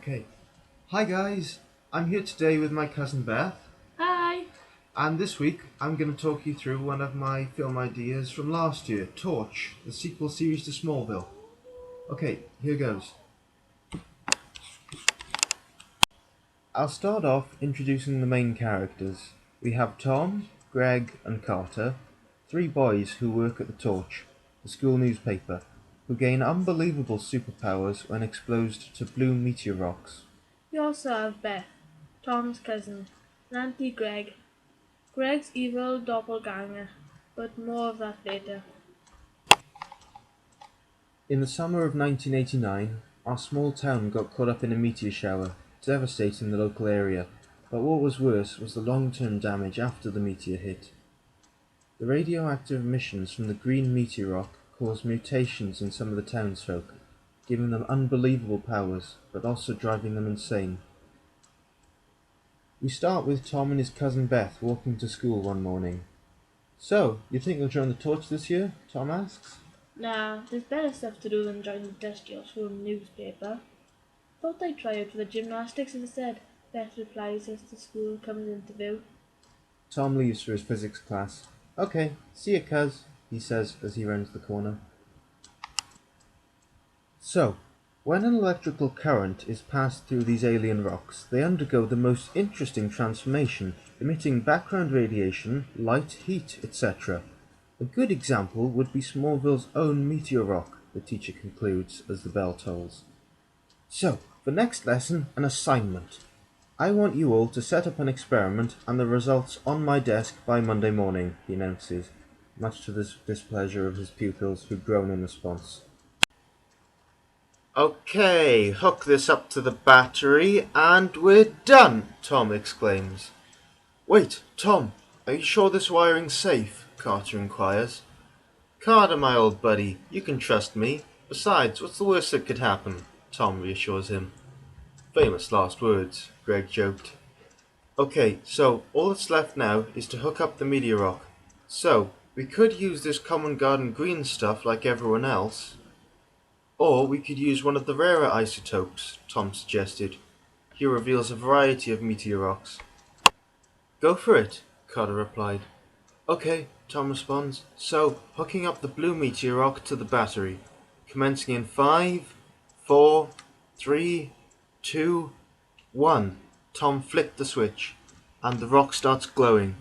Okay. Hi guys, I'm here today with my cousin Beth, Hi. and this week I'm going to talk you through one of my film ideas from last year, Torch, the sequel series to Smallville. Okay, here goes. I'll start off introducing the main characters. We have Tom, Greg, and Carter, three boys who work at the Torch, the school newspaper, who gain unbelievable superpowers when exposed to blue meteor rocks. We also have Beth, Tom's cousin, and Auntie Greg, Greg's evil doppelganger, but more of that later. In the summer of 1989, our small town got caught up in a meteor shower, devastating the local area, but what was worse was the long-term damage after the meteor hit. The radioactive emissions from the green meteor rock caused mutations in some of the townsfolk, giving them unbelievable powers, but also driving them insane. We start with Tom and his cousin Beth walking to school one morning. "So, you think you'll join the Torch this year?" Tom asks. Nah, there's better stuff to do than join the industrial school newspaper. Thought I'd try out for the gymnastics instead, Beth replies as the school comes into view. Tom leaves for his physics class. "Okay, see ya, cuz," he says as he rounds the corner. So, when an electrical current is passed through these alien rocks, they undergo the most interesting transformation, emitting background radiation, light, heat, etc. A good example would be Smallville's own meteor rock, the teacher concludes as the bell tolls. "So, for next lesson, an assignment. I want you all to set up an experiment and the results on my desk by Monday morning," he announces, much to the displeasure of his pupils who groan in response. "Okay, hook this up to the battery and we're done," Tom exclaims. "Wait, Tom, are you sure this wiring's safe?" Carter inquires. "Carter, my old buddy, you can trust me. Besides, what's the worst that could happen?" Tom reassures him. "Famous last words," Greg joked. "Okay, so all that's left now is to hook up the meteor rock. So, we could use this common garden green stuff like everyone else. Or we could use one of the rarer isotopes," Tom suggested. He reveals a variety of meteor rocks. "Go for it," Carter replied. "Okay," Tom responds. "So, hooking up the blue meteor rock to the battery. Commencing in 5, 4, 3, 2, 1. Tom flicked the switch, and the rock starts glowing.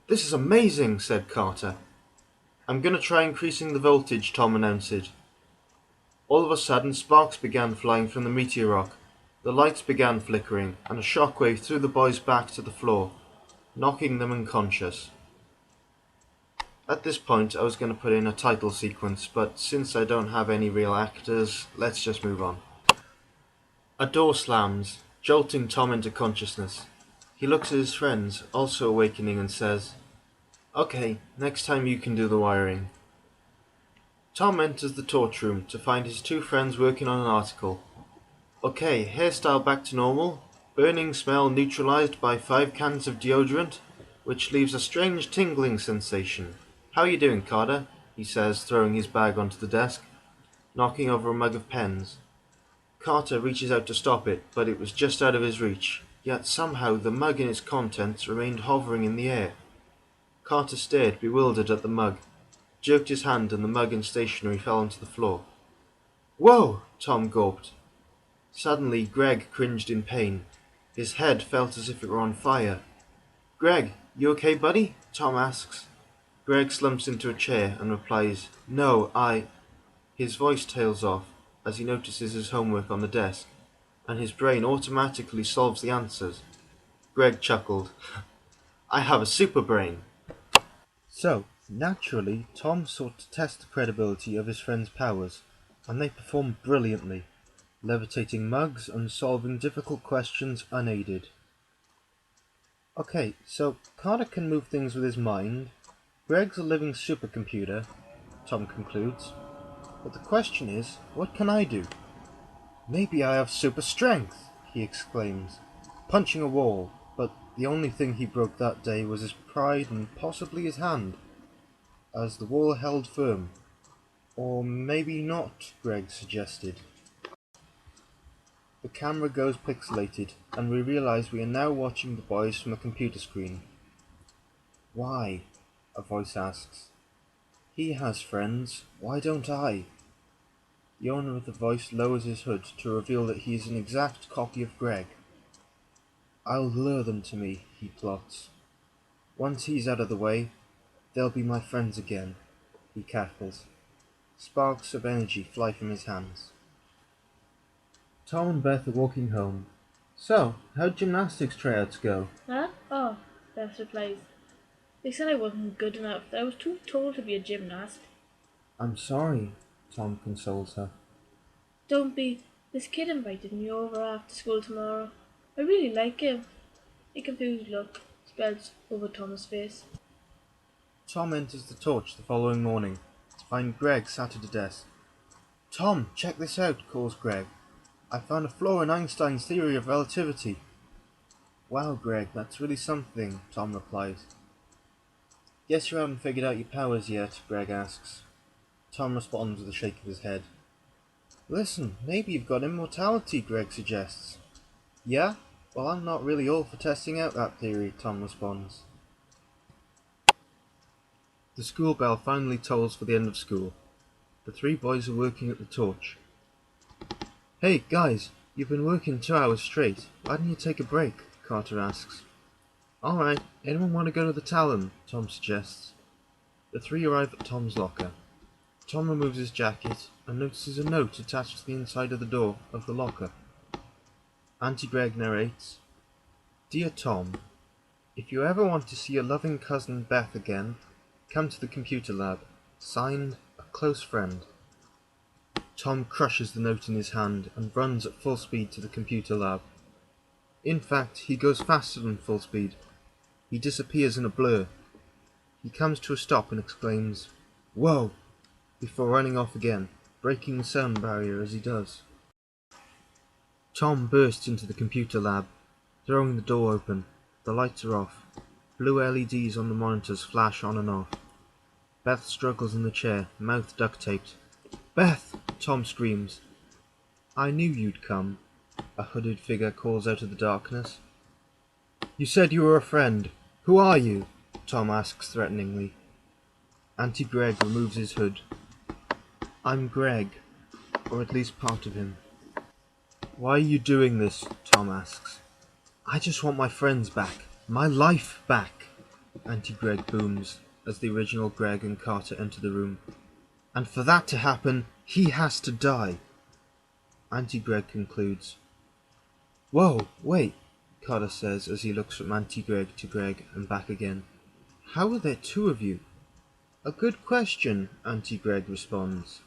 "This is amazing," said Carter. "I'm going to try increasing the voltage," Tom announced. All of a sudden, sparks began flying from the meteor rock. The lights began flickering, and a shockwave threw the boys back to the floor, knocking them unconscious. At this point, I was going to put in a title sequence, but since I don't have any real actors, let's just move on. A door slams, jolting Tom into consciousness. He looks at his friends, also awakening, and says, "Okay, next time you can do the wiring." Tom enters the torch room to find his two friends working on an article. "Okay, hairstyle back to normal. Burning smell neutralized by 5 cans of deodorant, which leaves a strange tingling sensation. How you doing, Carter?" he says, throwing his bag onto the desk, knocking over a mug of pens. Carter reaches out to stop it, but it was just out of his reach, yet somehow the mug and its contents remained hovering in the air. Carter stared, bewildered, at the mug, jerked his hand, and the mug and stationery fell onto the floor. "Whoa!" Tom gulped. Suddenly, Greg cringed in pain. His head felt as if it were on fire. "Greg, you okay, buddy?" Tom asks. Greg slumps into a chair and replies, "No, I—" His voice tails off as he notices his homework on the desk, and his brain automatically solves the answers. Greg chuckled. "I have a super brain." So, naturally, Tom sought to test the credibility of his friend's powers, and they performed brilliantly, levitating mugs and solving difficult questions unaided. "Okay, so Carter can move things with his mind. Greg's a living supercomputer," Tom concludes. "But the question is, what can I do?" "Maybe I have super strength!" he exclaims, punching a wall, but the only thing he broke that day was his pride and possibly his hand, as the wall held firm. "Or maybe not," Greg suggested. The camera goes pixelated, and we realise we are now watching the boys from a computer screen. Why? A voice asks. He has friends, why don't I? The owner of the voice lowers his hood to reveal that he is an exact copy of Greg. I'll lure them to me, he plots. Once he's out of the way, they'll be my friends again, he cackles. Sparks of energy fly from his hands. Tom and Beth are walking home. So, how'd gymnastics tryouts go? Huh? Oh, Beth replies. They said I wasn't good enough, that I was too tall to be a gymnast. I'm sorry, Tom consoles her. Don't be. This kid invited me over after school tomorrow. I really like him. A confused look spreads over Tom's face. Tom enters the Torch the following morning to find Greg sat at a desk. Tom, check this out, calls Greg. I found a flaw in Einstein's theory of relativity. Wow, Greg, that's really something, Tom replies. Guess you haven't figured out your powers yet, Greg asks. Tom responds with a shake of his head. Listen, maybe you've got immortality, Greg suggests. Yeah? Well, I'm not really all for testing out that theory, Tom responds. The school bell finally tolls for the end of school. The three boys are working at the torch. Hey, guys, you've been working 2 hours straight. Why don't you take a break? Carter asks. Alright, anyone want to go to the Talon? Tom suggests. The three arrive at Tom's locker. Tom removes his jacket and notices a note attached to the inside of the door of the locker. Auntie Greg narrates, Dear Tom, if you ever want to see your loving cousin Beth again, come to the computer lab. Signed, a close friend. Tom crushes the note in his hand and runs at full speed to the computer lab. In fact, he goes faster than full speed. He disappears in a blur. He comes to a stop and exclaims, Whoa! Before running off again, breaking the sound barrier as he does. Tom bursts into the computer lab, throwing the door open. The lights are off. Blue LEDs on the monitors flash on and off. Beth struggles in the chair, mouth duct-taped. Beth! Tom screams. I knew you'd come, a hooded figure calls out of the darkness. You said you were a friend. Who are you? Tom asks threateningly. Auntie Greg removes his hood. I'm Greg, or at least part of him. Why are you doing this? Tom asks. I just want my friends back. My life back, Auntie Greg booms as the original Greg and Carter enter the room. And for that to happen, he has to die. Auntie Greg concludes. Whoa, wait, Carter says as he looks from Auntie Greg to Greg and back again. How are there two of you? A good question, Auntie Greg responds.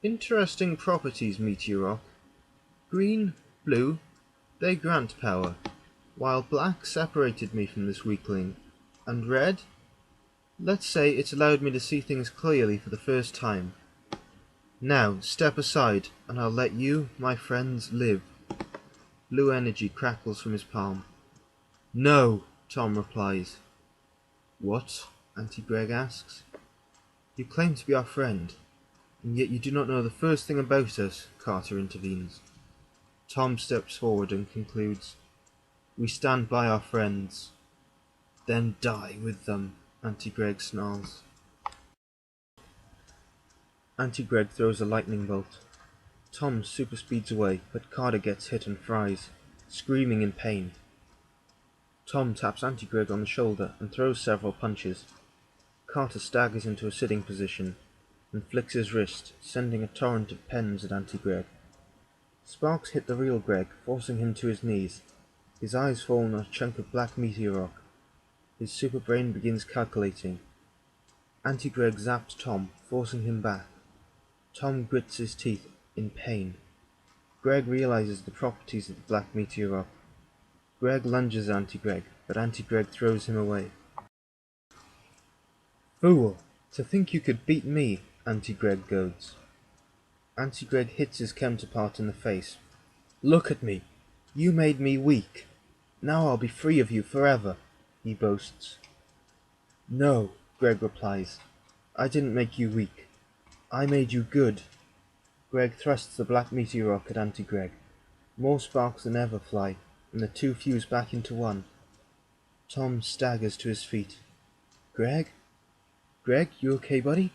Interesting properties, Meteor Rock. Green, blue, they grant power, while black separated me from this weakling. And red? Let's say it allowed me to see things clearly for the first time. Now, step aside, and I'll let you, my friends, live. Blue energy crackles from his palm. No, Tom replies. What? Auntie Greg asks. You claim to be our friend, and yet you do not know the first thing about us, Carter intervenes. Tom steps forward and concludes, We stand by our friends. Then die with them, Auntie Greg snarls. Auntie Greg throws a lightning bolt. Tom super speeds away, but Carter gets hit and fries, screaming in pain. Tom taps Auntie Greg on the shoulder and throws several punches. Carter staggers into a sitting position and flicks his wrist, sending a torrent of pens at Auntie Greg. Sparks hit the real Greg, forcing him to his knees. His eyes fall on a chunk of black meteor rock. His super brain begins calculating. Auntie Greg zaps Tom, forcing him back. Tom grits his teeth in pain. Greg realizes the properties of the black meteor rock. Greg lunges at Auntie Greg, but Auntie Greg throws him away. Fool! To think you could beat me, Auntie Greg goads. Auntie Greg hits his counterpart in the face. Look at me! You made me weak. Now I'll be free of you forever, he boasts. No, Greg replies. I didn't make you weak. I made you good. Greg thrusts the black meteor rock at Auntie Greg. More sparks than ever fly, and the two fuse back into one. Tom staggers to his feet. Greg? Greg, you okay, buddy?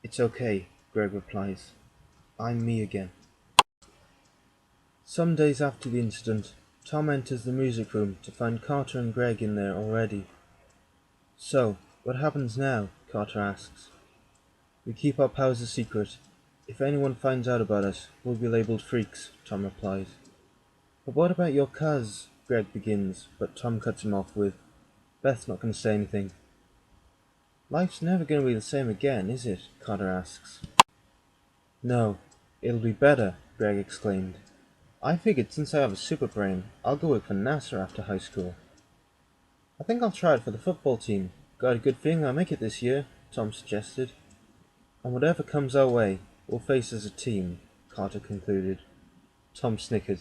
It's okay, Greg replies. I'm me again. Some days after the incident, Tom enters the music room to find Carter and Greg in there already. So, what happens now? Carter asks. We keep our powers a secret. If anyone finds out about us, we'll be labeled freaks, Tom replies. But what about your cuz? Greg begins, but Tom cuts him off with, Beth's not going to say anything. Life's never going to be the same again, is it? Carter asks. No, it'll be better, Greg exclaimed. I figured since I have a super brain, I'll go work for NASA after high school. I think I'll try it for the football team. Got a good feeling I'll make it this year, Tom suggested. And whatever comes our way, we'll face as a team, Carter concluded. Tom snickered.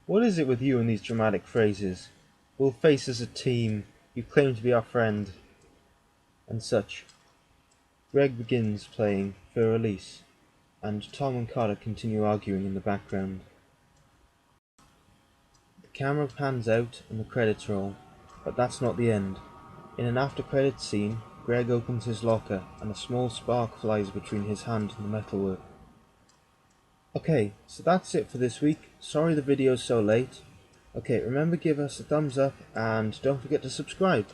What is it with you and these dramatic phrases? We'll face as a team, you claim to be our friend, and such. Greg begins playing For Release, and Tom and Carter continue arguing in the background. The camera pans out and the credits roll, but that's not the end. In an after-credits scene, Greg opens his locker and a small spark flies between his hand and the metalwork. Okay, so that's it for this week. Sorry the video's so late. Okay, remember give us a thumbs up and don't forget to subscribe.